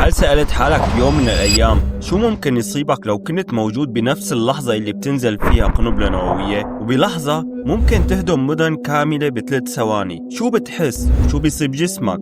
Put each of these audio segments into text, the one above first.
هل سألت حالك بيوم من الأيام شو ممكن يصيبك لو كنت موجود بنفس اللحظة اللي بتنزل فيها قنبلة نووية؟ وبلحظة ممكن تهدم مدن كاملة ب3 ثواني. شو بتحس؟ شو بيصيب جسمك؟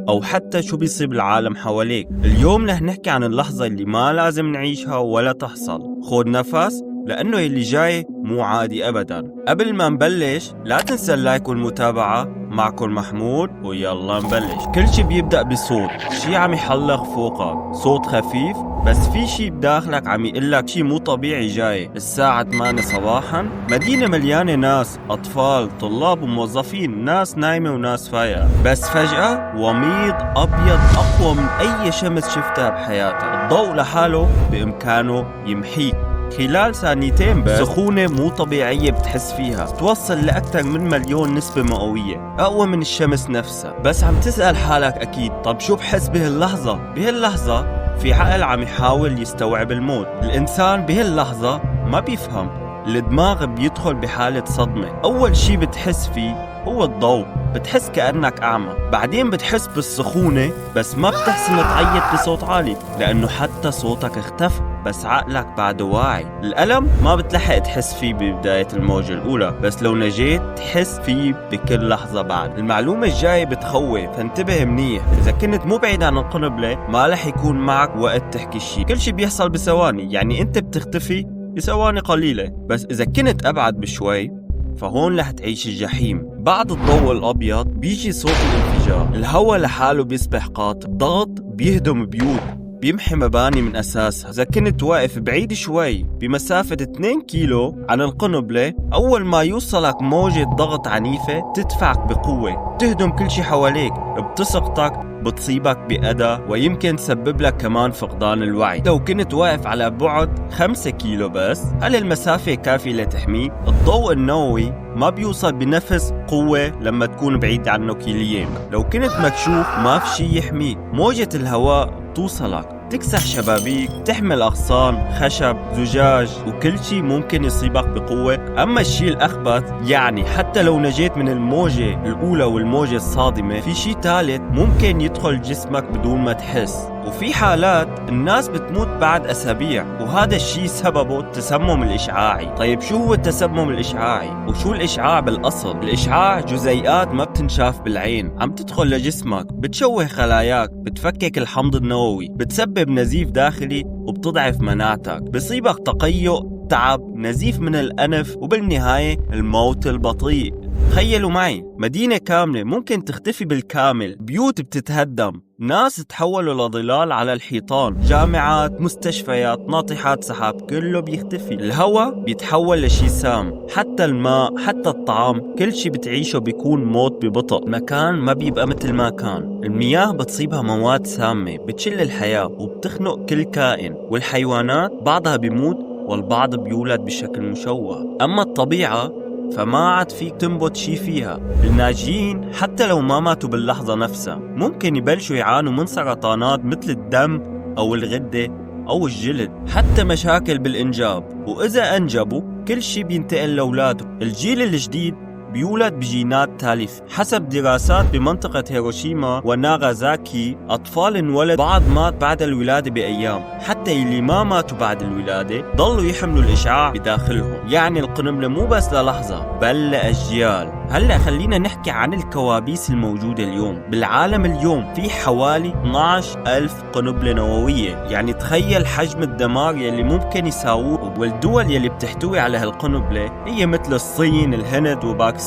أو حتى شو بيصيب العالم حواليك؟ اليوم رح نحكي عن اللحظة اللي ما لازم نعيشها ولا تحصل. خود نفس، لأنه اللي جاي مو عادي أبداً. قبل ما نبلش لا تنسى اللايك والمتابعة. معكم محمود ويلا نبلش. كل شي بيبدأ بصوت، شي عم يحلق فوقك، صوت خفيف بس في شي بداخلك عم يقلك شي مو طبيعي جاي. الساعة 8 صباحاً، مدينة مليانة ناس، أطفال، طلاب وموظفين، ناس نايمة وناس فايقة. بس فجأة وميض أبيض أقوى من أي شمس شفتها بحياتك. الضوء لحاله بإمكانه يمحيك خلال ثانيتين بس. سخونة مو طبيعية بتحس فيها، توصل لأكثر من 1,000,000 نسبة مئوية، أقوى من الشمس نفسها. بس عم تسأل حالك أكيد، طب شو بحس بهاللحظة؟ بهاللحظة في عقل عم يحاول يستوعب الموت. الإنسان بهاللحظة ما بيفهم، الدماغ بيدخل بحالة صدمة. أول شي بتحس فيه هو الضوء، بتحس كأنك أعمى. بعدين بتحس بالسخونة بس ما بتحسن تعيط بصوت عالي لأنه حتى صوتك اختفى، بس عقلك بعده واعي. الألم ما بتلحق تحس فيه ببداية الموجة الأولى، بس لو نجيت تحس فيه بكل لحظة بعد. المعلومة الجاية بتخوف، فانتبه منيح. إذا كنت مو بعيد عن القنبلة ما رح يكون معك وقت تحكي شي، كل شي بيحصل بثواني، يعني أنت بتختفي بثواني قليلة. بس إذا كنت أبعد بشوي فهون رح تعيش الجحيم. بعد الضوء الأبيض بيجي صوت الانفجار. الهواء لحاله بيصبح قاطع، ضغط بيهدم بيوت، بيمحي مباني من أساسها. إذا كنت واقف بعيد شوي بمسافة 2 كيلو عن القنبلة، أول ما يوصلك موجة ضغط عنيفة تدفعك بقوة، تهدم كل شي حواليك، بتسقطك، بتصيبك بأذى، ويمكن تسبب لك كمان فقدان الوعي. لو كنت واقف على بعد 5 كيلو بس، هل المسافة كافية لتحميك؟ الضوء النووي ما بيوصل بنفس قوة لما تكون بعيد عنه كيليين. لو كنت مكشوف ما في شي يحميك. موجة الهواء توصلك، تكسح شبابيك، تحمل أغصان، خشب، زجاج، وكل شي ممكن يصيبك بقوة. أما الشي الأخبث، يعني حتى لو نجيت من الموجة الأولى والموجة الصادمة، في شي ثالث ممكن يدخل جسمك بدون ما تحس. وفي حالات الناس بتموت بعد أسابيع، وهذا الشي سببه التسمم الإشعاعي. طيب شو هو التسمم الإشعاعي؟ وشو الإشعاع بالأصل؟ الإشعاع جزيئات ما بتنشاف بالعين عم تدخل لجسمك، بتشوه خلاياك، بتفكك الحمض النووي، بتسبب نزيف داخلي وبتضعف مناعتك، بصيبك تقيؤ، تعب، نزيف من الأنف، وبالنهاية الموت البطيء. تخيلوا معي مدينة كاملة ممكن تختفي بالكامل، بيوت بتتهدم، ناس تحولوا لظلال على الحيطان، جامعات، مستشفيات، ناطحات سحاب، كله بيختفي. الهواء بيتحول لشي سام، حتى الماء، حتى الطعام، كل شي بتعيشه بيكون موت ببطء. مكان ما بيبقى مثل ما كان. المياه بتصيبها مواد سامة بتشل الحياة وبتخنق كل كائن، والحيوانات بعضها بيموت والبعض بيولد بشكل مشوه. أما الطبيعة فما عاد فيك تنبت شي فيها. الناجين حتى لو ما ماتوا باللحظة نفسها ممكن يبلشوا يعانوا من سرطانات مثل الدم أو الغدة أو الجلد، حتى مشاكل بالإنجاب. وإذا أنجبوا كل شي بينتقل لأولاده. الجيل الجديد بيولد بجينات تالفة. حسب دراسات بمنطقة هيروشيما وناغازاكي، أطفال انولد بعض مات بعد الولادة بأيام، حتى اللي ما ماتوا بعد الولادة ضلوا يحملوا الإشعاع بداخلهم. يعني القنبلة مو بس للحظة بل لأجيال. هلأ خلينا نحكي عن الكوابيس الموجودة اليوم. بالعالم اليوم في حوالي 12,000 قنبلة نووية، يعني تخيل حجم الدمار يلي ممكن يساووه. والدول يلي بتحتوي على هالقنبلة هي مثل الصين، الهند وباكستان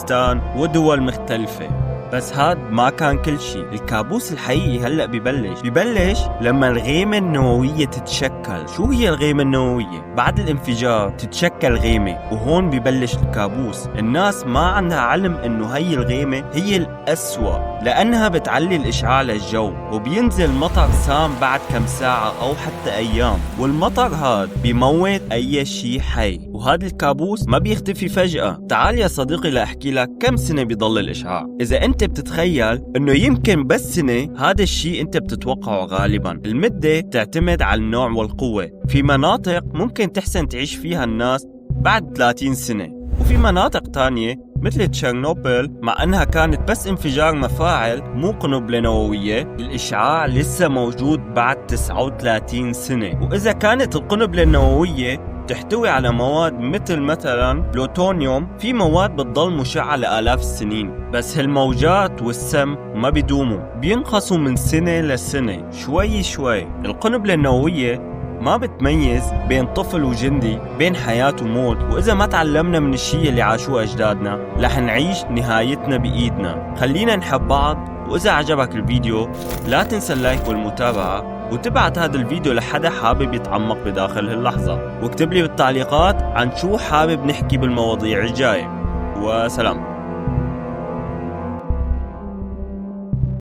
ودول مختلفة. بس هاد ما كان كل شيء. الكابوس الحقيقي هلأ ببلش لما الغيمة النووية تتشكل. شو هي الغيمة النووية؟ بعد الانفجار تتشكل غيمة، وهون ببلش الكابوس. الناس ما عندها علم انه هي الغيمة هي الأسوأ، لأنها بتعلي الإشعاع للجو، وبينزل مطر سام بعد كم ساعة أو حتى أيام، والمطر هاد بيموت أي شيء حي. وهذا الكابوس ما بيختفي فجأة. تعال يا صديقي لأحكي لك كم سنة بيضل الإشعاع. إذا أنت بتتخيل أنه يمكن بس سنة، هذا الشيء أنت بتتوقعه غالبا. المدة تعتمد على النوع والقوة. في مناطق ممكن تحسن تعيش فيها الناس بعد 30 سنة، وفي مناطق تانية مثل تشيرنوبل، مع أنها كانت بس انفجار مفاعل مو قنبلة نووية، الإشعاع لسه موجود بعد 39 سنة. وإذا كانت القنبلة النووية تحتوي على مواد مثلا بلوتونيوم، في مواد بتضل مشعة لآلاف السنين، بس هالموجات والسم ما بيدوموا، بينقصوا من سنة لسنة شوي شوي. القنبلة النووية ما بتميز بين طفل وجندي، بين حياة وموت، وإذا ما تعلمنا من الشيء اللي عاشوه أجدادنا رح نعيش نهايتنا بإيدنا. خلينا نحب بعض، وإذا عجبك الفيديو لا تنسى اللايك والمتابعة، وتبعت هذا الفيديو لحدا حابب يتعمق بداخل هاللحظة، واكتب لي بالتعليقات عن شو حابب نحكي بالمواضيع الجاية. وسلام.